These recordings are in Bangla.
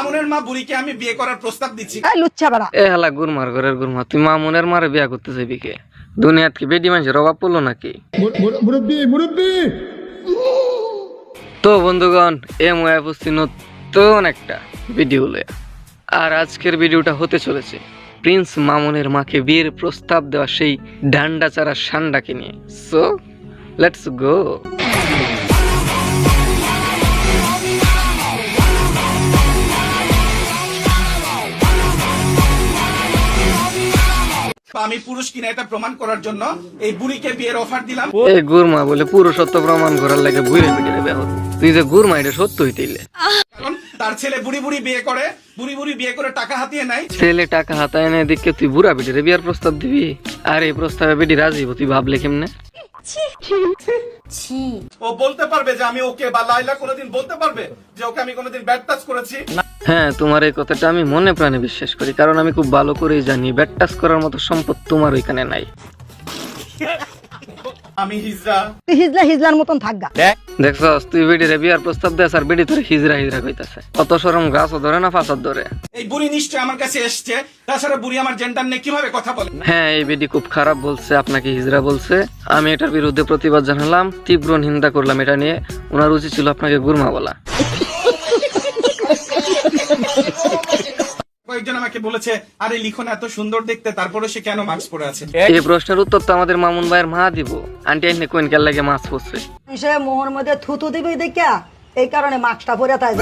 মামুনের মা বুড়িকে আমি বিয়ে করার প্রস্তাব দিচ্ছি। এই লুচ্চা বেড়া, এ হালা গুরমার ঘরের গুরমা, তুই মামুনের মারে বিয়া করতে যাবি কে? দুনিয়াত কি বেডি মানুষের অভাব পড়লো নাকি? তো বন্ধুগণ, নতুন একটা ভিডিও লয়ে, আর আজকের ভিডিওটা হতে চলেছে প্রিন্স মামুনের মাকে বিয়ের প্রস্তাব দেওয়া সেই ডান্ডা চারা সান্ডাকে নিয়ে। So let's go. আমি পুরুষ কিনা এটা প্রমাণ করার জন্য এই বুড়িকে বিয়ের অফার দিলাম। এই গুরমা বলে পুরুষত্ব প্রমাণ করার লাগে বুড়ে বেটে বিয়ে হতো। তুই যে গুরমা, এটা সত্য হইতেইলে। কারণ তার ছেলে বুড়ি বুড়ি বিয়ে করে টাকা হাতিয়ে নাই। ছেলে টাকা হাতায় নেয় দেখে তুই বুড়া বেটিরে বিয়ার প্রস্তাব দিবি? আর এই প্রস্তাবে বেটি রাজি হবো, তুই ভাবলে কেমনে? ও বলতে পারবে যে আমি ওকে, বা লাইলা কোনোদিন বলতে পারবে যে ওকে আমি কোনোদিন ব্যাড টাচ করেছি? হ্যাঁ, তোমার এই কথাটা আমি মনে প্রাণে বিশ্বাস করি, কারণ আমি খুব ভালো করেই জানি ব্যাড টাচ করার মতো সম্পদ তোমার ওইখানে নাই। আমি হিজড়া। তুই হিজলার মতন থাকগা। দেখছস, তুই বেটিরে বিয়ার প্রস্তাব দেস আর বেটি তোরে হিজরা কইতাছে। কত শরম গাছও ধরে না ফাঁসাদ ধরে। এই বুড়ি নিশ্চয় আমার কাছে এসছে, তাছাড়া বুড়ি আমার জেন্ডার নিয়ে কিভাবে কথা বলে? হ্যাঁ, এই বেটি খুব খারাপ বলছে, আপনাকে হিজরা বলছে। আমি এটার বিরুদ্ধে প্রতিবাদ জানালাম, তীব্র নিন্দা করলাম এটা নিয়ে। ওনার উচিত ছিল আপনাকে গুরমা বলা। কয়েকজন আমাকে বলেছে, আরে লিখন এত সুন্দর দেখতে, তারপরে সে কেন মাস্ক পরে আছে? এই প্রশ্নের উত্তর তো আমাদের মামুন ভাইয়ের মা দিব। আন্টি আন্টি কোন কেন লাগে মাছ পড়ছে? সে মোহর মধ্যে থুতু দিবি দেখা, এই কারণে মাস্কটা পরে তাই।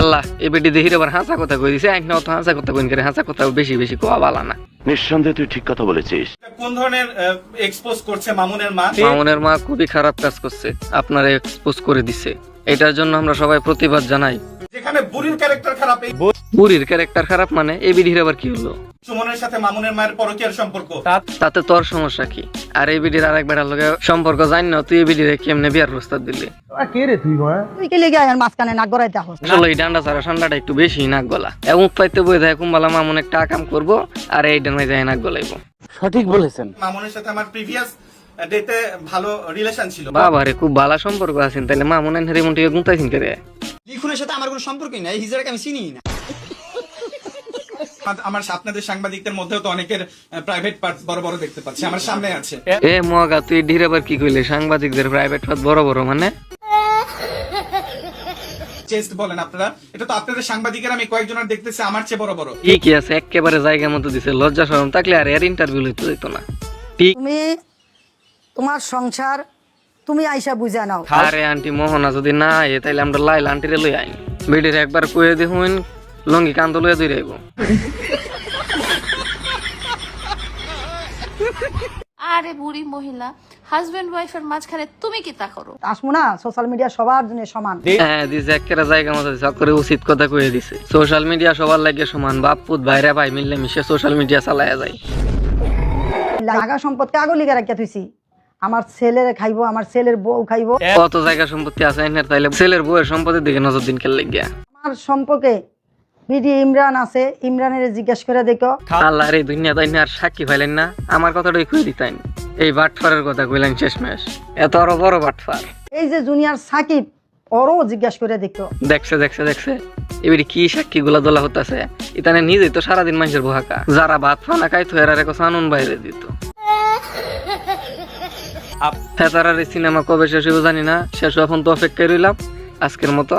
আল্লাহ, এই বেটি দেহির আবার হাসা কথা কই দিছে। এক না অত হাসা কথা কইন করে, হাসা কথা বেশি বেশি কোয়া বালা না। নিঃসন্দেহে তুই ঠিক কথা বলেছিস। কোন ধরনের এক্সপোজ করছে মামুনের মা? মামুনের মা খুবই খারাপ কাজ করছে, আপনারা এক্সপোজ করে দিছে। এটার জন্য আমরা সবাই প্রতিবাদ জানাই। যেখানে বুড়ির ক্যারেক্টার খারাপ, এই বুড়ির ক্যারেক্টার খারাপ মানে এই বিডির আবার কি হলো? সুমনের সাথে মামুনের মায়ের পরকীয়ার সম্পর্ক, তাতে তোর সমস্যা কি? আর এই বিডির আরেক বেটার লগে সম্পর্ক জানি না, তুই এই বিডির কেমনে বিয়ার প্রস্তাব দিলি? তুই কি লেগে আয়ার মাঝখানে নাক গড়াইতে আসস? আসলে এই ডান্ডা ছাড়া ঠান্ডাটা একটু বেশি নাক গলা, এবং পাইতে বই দেয় কুম্বালা মামুন একটা কাম করবো আর এই ডান্ডায় যায় নাক গলাইবো। সঠিক বলেছেন। মামুনের সাথে আমার প্রিভিয়াস ডেতে ভালো রিলেশন ছিল। বাবা রে, খুব ভালো সম্পর্ক আছেন, তাহলে মামুন এর মন থেকে গুনতাইছেন করে? লিখনের সাথে আমার কোনো সম্পর্কই নাই, হিজড়াকে আমি চিনি না। আমার আপনাদের সাংবাদিকদের মধ্যেও তো অনেকের প্রাইভেট পার্ট বড় বড় দেখতে পাচ্ছি, আমার সামনে আছে। এ মগা, তুই ঢির আবার কি কইলে? সাংবাদিকদের প্রাইভেট পার্ট বড় বড় মানে? চেস্ট বলেন আপনারা, এটা তো আপনাদের সাংবাদিকের আমি কয়েকজনের দেখতেছি আমার চেয়ে বড় বড়। কি আছে, একেবারে জায়গা মতো দিছে। লজ্জা শরম থাকলে আর এর ইন্টারভিউ লইতে দিত না। ঠিক। তুমি তোমার সংসার তুমি আইসা বুঝা নাও। আরে আন্টি মোহনা যদি না আয় তাইলে আমরা লাইল আন্টিরে লই আইন। বেডির একবার কয়ে দেখুন লঙ্গি কান্দ লইয়া দূরে আইব। আরে বুড়ি মহিলা, হাজবেন্ড ওয়াইফের মাঝখানে তুমি কি তা করো? আসমু না, সোশ্যাল মিডিয়া সবার জন্য সমান। হ্যাঁ দিছে, একেবারে জায়গা মতো দিছে, করে উচিত কথা কয়ে দিছে। সোশ্যাল মিডিয়া সবার লাগে সমান, বাপ পুত ভাইরা ভাই মিললে মিশে সোশ্যাল মিডিয়া চালায়া যায়। লাগা সম্পদকে আগো লিগা রাখিয়া থুইছি। আমার ছেলের খাইবো, আমার ছেলের বউ খাইবো। কত জায়গা সম্পত্তি আছে না, তাইলে ছেলের বউয়ের সম্পত্তির দিকে নজর দিন খেলে গিয়া। আমার সম্পর্কে বিডি ইমরান আছে, ইমরানের জিজ্ঞেস করে দেখো। আল্লাহর এই দুনিয়া তাই আর সাক্ষী পাইলেন না, আমার কথাটাই কই দিতেন। এই বাটফারের কথা কইলেন শেষমেশ, এত আরো বড় বাটফার। এই যে জুনিয়র সাকিব, ওরও জিজ্ঞাসা করে দেখো। দেখছে দেখছে দেখছে এবারে কি সাক্ষী গুলা দোলা হতেছে। ইতানে নিজেই তো সারাদিন মানুষের বহাকা, যারা ভাত ফানা খাইতো এরা রেখো সানুন বাইরে দিত। সিনেমা কবে শেষ হইব জানি না, শেষ এখন তো অপেক্ষায় রইলাম। আজকের মতো